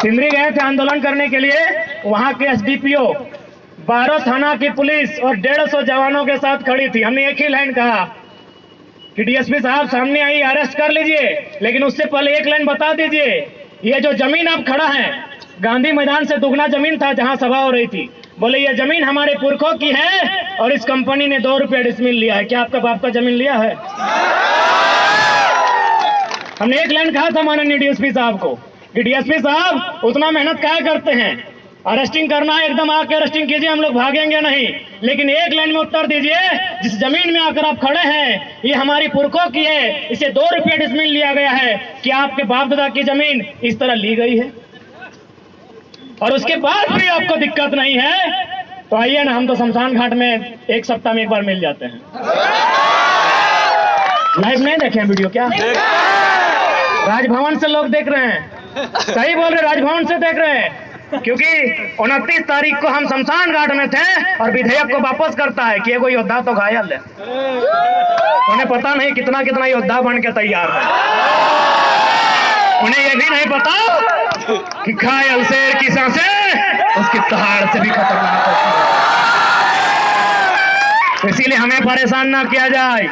सिमरी गए थे आंदोलन करने के लिए। वहां के एसडीपीओ 12 थाना की पुलिस और 150 जवानों के साथ खड़ी थी। हमने एक ही लाइन कहा कि डीएसपी साहब सामने आई, अरेस्ट कर लीजिए, लेकिन उससे पहले एक लाइन बता दीजिए, ये जो जमीन अब खड़ा है गांधी मैदान से दुगना जमीन था जहां सभा हो रही थी। बोले ये जमीन हमारे पुरखों की है और इस कंपनी ने 2 रुपये डिसमिल लिया है। क्या आपका बाप का जमीन लिया है? हमने एक लाइन कहा था माननीय डीएसपी साहब को कि डीएसपी साहब उतना मेहनत क्या करते हैं, अरेस्टिंग करना है एकदम आके अरेस्टिंग कीजिए, हम लोग भागेंगे नहीं, लेकिन एक लाइन में उत्तर दीजिए, जिस जमीन में आकर आप खड़े हैं ये हमारी पुरखों की है, इसे 2 रुपये डिसमिल लिया गया है। क्या आपके बाप दादा की जमीन इस तरह ली गई है और उसके बाद भी आपको दिक्कत नहीं है? तो आइए ना, हम तो शमशान घाट में 1 सप्ताह में एक बार मिल जाते हैं। लाइव नहीं देखे हैं वीडियो? क्या राजभवन से लोग देख रहे हैं? सही बोल रहे, राजभवन से देख रहे हैं, क्योंकि 29 तारीख को हम शमशान घाट में थे और विधेयक को वापस करता है कि एगो योद्धा तो घायल है। उन्हें पता नहीं कितना कितना योद्धा बन के तैयार है। उन्हें यह भी नहीं पता कि घायल शेर की सांसें उसकी दहाड़ से भी खतरनाक होती है। इसीलिए हमें परेशान ना किया जाए,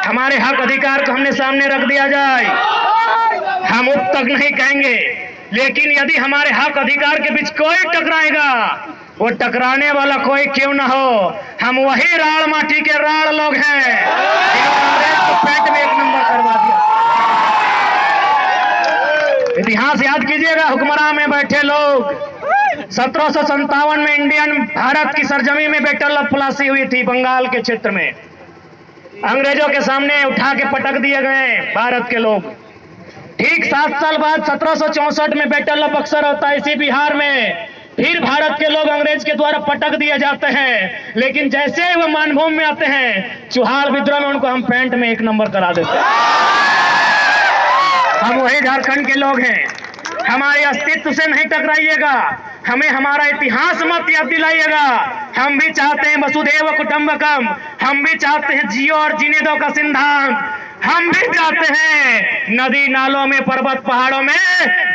हमारे हक अधिकार को हमने सामने रख दिया जाए। हम अब तक नहीं कहेंगे, लेकिन यदि हमारे हक अधिकार के बीच कोई टकराएगा, वो टकराने वाला कोई क्यों ना हो, हम वही राड़ माटी के राड़ लोग हैं जिन्होंने पेट में 1 नंबर करवा दिया। इतिहास याद कीजिएगा, हुक्मरान में बैठे लोग 1757 में इंडियन भारत की सरजमी में बैटल ऑफ प्लासी हुई थी, बंगाल के क्षेत्र में। अंग्रेजों के सामने उठा के पटक दिए गए भारत के लोग। ठीक 7 साल बाद 1764 में बैटल ऑफ बक्सर होता है इसी बिहार में। फिर भारत के लोग अंग्रेज के द्वारा पटक दिए जाते हैं, लेकिन जैसे ही वो मानभूमि में आते हैं, चुहार विद्रोह में उनको हम पैंट में 1 नंबर करा देते हैं। हम वही झारखंड के लोग हैं, हमारे अस्तित्व से नहीं टकराइएगा, हमें हमारा इतिहास मत याद दिलाइएगा। हम भी चाहते हैं वसुधैव कुटुंबकम, हम भी चाहते हैं जियो और जीने दो का सिद्धांत, हम भी चाहते हैं नदी नालों में, पर्वत पहाड़ों में,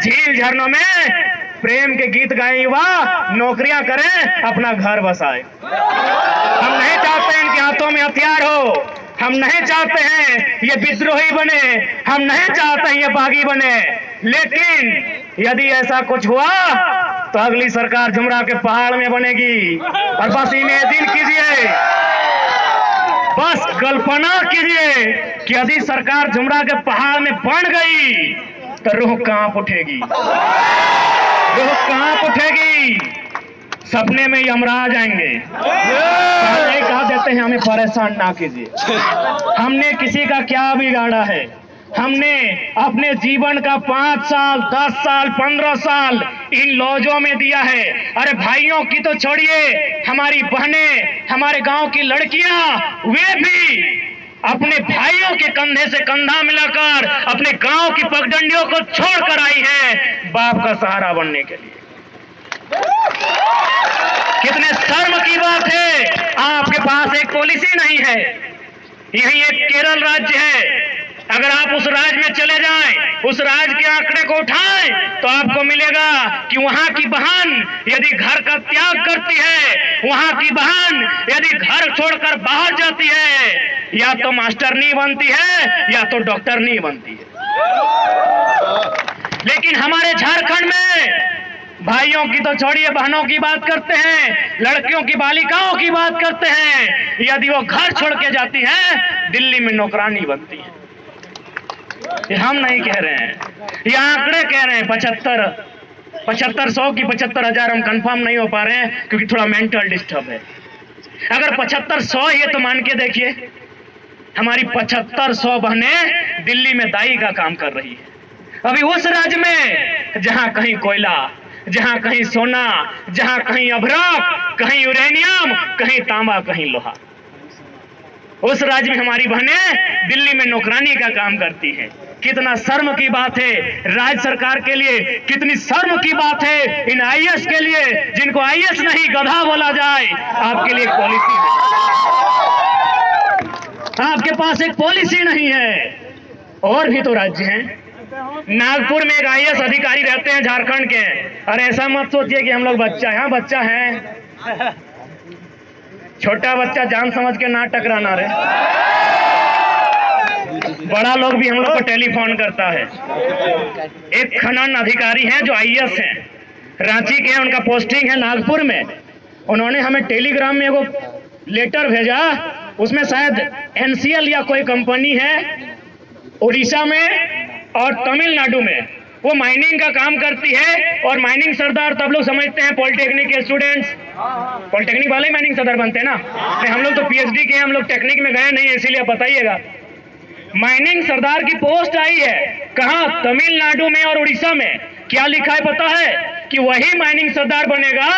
झील झरनों में प्रेम के गीत गाए युवा, नौकरियां करें, अपना घर बसाए। हम नहीं चाहते इनके हाथों में हथियार हो, हम नहीं चाहते हैं ये विद्रोही बने, हम नहीं चाहते हैं ये बागी बने, लेकिन यदि ऐसा कुछ हुआ तो अगली सरकार झुमरा के पहाड़ में बनेगी। और बस इमेजिन कीजिए, बस कल्पना कीजिए कि यदि सरकार झुमरा के पहाड़ में बन गई तो रूह कांप उठेगी, रूह कांप उठेगी, सपने में यमराज आएंगे। पहले कहा देते हैं हमें परेशान ना कीजिए, हमने किसी का क्या बिगाड़ा है, हमने अपने जीवन का 5 साल 10 साल 15 साल इन लॉजों में दिया है। अरे भाइयों की तो छोड़िए, हमारी बहनें, हमारे गांव की लड़कियां, वे भी अपने भाइयों के कंधे से कंधा मिलाकर अपने गांव की पगडंडियों को छोड़कर आई है बाप का सहारा बनने के लिए। कितने शर्म की बात है, आपके पास एक पॉलिसी नहीं है। यही एक केरल राज्य है, अगर आप उस राज्य में चले जाएं, उस राज्य के आंकड़े को उठाएं, तो आपको मिलेगा कि वहां की बहन यदि घर का त्याग करती है, वहां की बहन यदि घर छोड़कर बाहर जाती है, या तो मास्टरनी बनती है या तो डॉक्टरनी बनती है। लेकिन हमारे झारखंड में भाइयों की तो छोड़िए, बहनों की बात करते हैं, लड़कियों की, बालिकाओं की बात करते हैं, यदि वो घर छोड़ के जाती है, दिल्ली में नौकरानी बनती है। ये हम नहीं कह रहे हैं, ये आंकड़े कह रहे हैं। 7500 की 75,000 हम कंफर्म नहीं हो पा रहे हैं क्योंकि थोड़ा मेंटल डिस्टर्ब है। अगर 7500 ये तो मान के देखिए, हमारी 7500 बहनें दिल्ली में दाई का काम कर रही है। अभी उस राज्य में जहां कहीं कोयला, जहां कहीं सोना, जहां कहीं अभ्रक, कहीं यूरेनियम, कहीं तांबा, कहीं लोहा, उस राज्य में हमारी बहनें दिल्ली में नौकरानी का काम करती हैं। कितना शर्म की बात है राज्य सरकार के लिए, कितनी शर्म की बात है इन आईएएस के लिए, जिनको आईएएस नहीं गधा बोला जाए। आपके लिए एक पॉलिसी है, आपके पास एक पॉलिसी नहीं है। और भी तो राज्य हैं नागपुर में एक IAS अधिकारी रहते हैं झारखंड के। और ऐसा मत सोचिए कि हम लोग बच्चा, यहाँ बच्चा है, छोटा बच्चा जान समझ के ना टकराना रे। बड़ा लोग भी हम लोग को टेलीफोन करता है। एक खनन अधिकारी हैं जो IAS हैं, रांची के हैं, उनका पोस्टिंग है नागपुर में। उन्होंने हमें टेलीग्राम में एगो लेटर भेजा, उसमें शायद NCL या कोई कंपनी है उड़ीसा में और तमिलनाडु में, वो माइनिंग का काम करती है। और माइनिंग सरदार तब लोग समझते हैं पॉलिटेक्निक के स्टूडेंट्स, पॉलिटेक्निक वाले ही माइनिंग सरदार बनते हैं ना। नहीं, हम लोग तो PhD के हैं, हम लोग टेक्निक में गए नहीं, इसीलिए बताइएगा। माइनिंग सरदार की पोस्ट आई है कहाँ? तमिलनाडु में और उड़ीसा में। क्या लिखा है पता है? कि वही माइनिंग सरदार बनेगा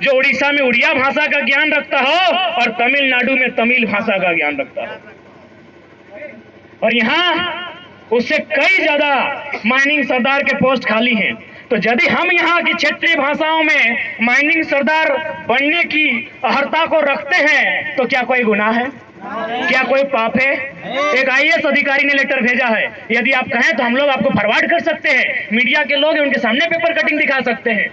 जो उड़ीसा में उड़िया भाषा का ज्ञान रखता हो और तमिलनाडु में तमिल भाषा का ज्ञान रखता हो। और यहाँ उससे कई ज्यादा माइनिंग सरदार के पोस्ट खाली हैं। तो यदि हम यहाँ की क्षेत्रीय भाषाओं में माइनिंग सरदार बनने की अहर्ता को रखते हैं तो क्या कोई गुनाह है? क्या कोई पाप है? एक IAS अधिकारी ने लेटर भेजा है। यदि आप कहें तो हम लोग आपको फॉरवर्ड कर सकते हैं, मीडिया के लोग हैं, उनके सामने पेपर कटिंग दिखा सकते हैं।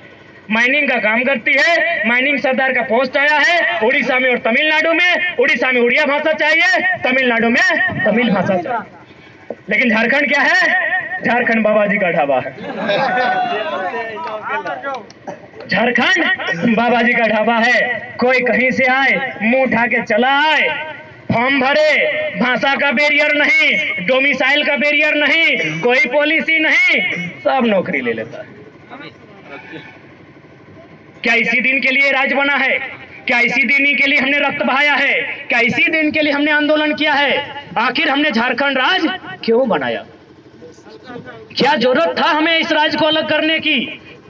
माइनिंग का काम करती है, माइनिंग सरदार का पोस्ट आया है उड़ीसा में और तमिलनाडु में। उड़ीसा में उड़िया भाषा चाहिए, तमिलनाडु में तमिल भाषा चाहिए। लेकिन झारखंड क्या है? झारखंड बाबा जी का ढाबा है। झारखंड बाबा जी का ढाबा है। कोई कहीं से आए, मुंह उठा के चला आए, फॉर्म भरे, भाषा का बैरियर नहीं, डोमिसाइल का बैरियर नहीं, कोई पॉलिसी नहीं, सब नौकरी ले लेता है। क्या इसी दिन के लिए राज बना है? क्या इसी दिन के लिए हमने रक्त बहाया है? क्या इसी दिन के लिए हमने आंदोलन किया है? आखिर हमने झारखंड राज क्यों बनाया? क्या जरूरत था हमें इस राज्य को अलग करने की?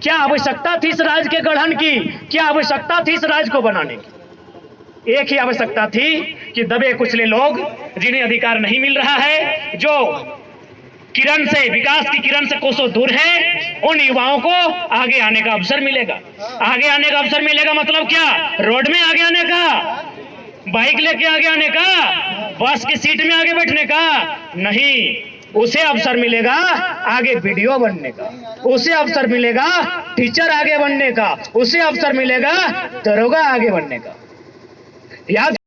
क्या आवश्यकता थी इस राज्य के गठन की? क्या आवश्यकता थी इस राज्य को बनाने की? एक ही आवश्यकता थी कि दबे कुचले लोग, जिन्हें अधिकार नहीं मिल रहा है, जो किरण से, विकास की किरण से कोसों दूर है, उन युवाओं को आगे आने का अवसर मिलेगा। आगे आने का अवसर मिलेगा मतलब क्या? रोड में आगे आने का, बाइक लेके आगे आने का, बस की सीट में आगे बैठने का नहीं। उसे अवसर मिलेगा आगे वीडियो बनने का, उसे अवसर मिलेगा टीचर आगे बनने का, उसे अवसर मिलेगा दरोगा आगे बनने का। याद